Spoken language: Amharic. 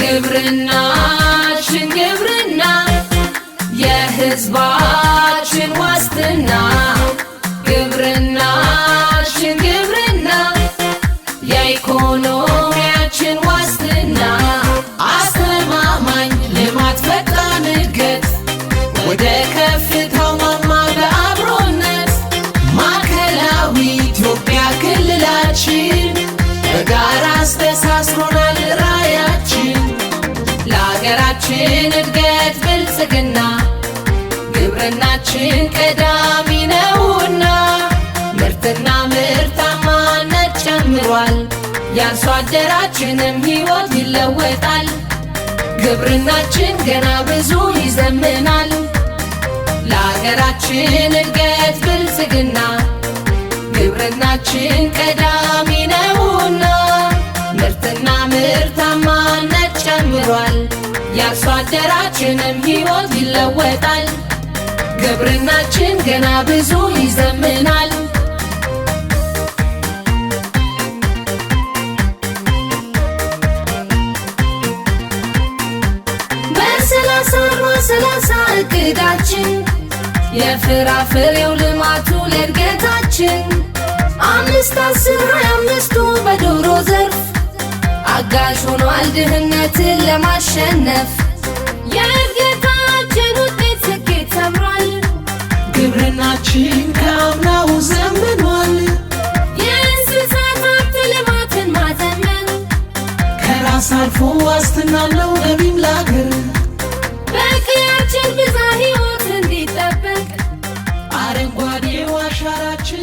ግብርናችን ግብርና የሕዝባችን ዋስትና ግብርናችን ግብርና የኢኮኖሚያችን ዋስትና አስተማማኝ ልማት ፈጣን እድገት ወደ ከፍታው ማማ በአብሮነት ማዕከላዊ ኢትዮጵያ ክልላችን በጋራ አስተሳስሮናል ራዕያችን ለሀገራችን እድገት ብልጽግና ግብርናችን ቀዳሚ ነውና ምርትና ምርታማነት ጨምሯል የአርሶ አደራችንም ሕይወት ይለወጣል ግብርናችን ገና ብዙ ይዘምናል ለሀገራችን እድገት ብልጽግና ግብርናችን ቀዳሚ ነውና ምርትና ምርታማነት ጨምሯል የአርሶ አደራችንም ሕይወት ይለወጣል ግብርናችን ገና ብዙ ይዘምናል በሰላሳ እቅዳችን የፍራፍሬው ልማቱ ለእድገታችን 5-10-25ቱ በዶሮ ዘርፍ አጋዥ ሆኗል ድህነትን ለማሸነፍ የእድገታችን ውጤት ስኬት ሰምሯል ግብርናችን ከአምናው ዘምኗል የእንስሳት ሀብት ልማትን ማዘመን ከራስ አልፎ ዋስትና አለው ገቢም ለአገር በቀያችን ብዝሃ ሕይወት እንዲጠበቅ አረንጓዴው አሻራችን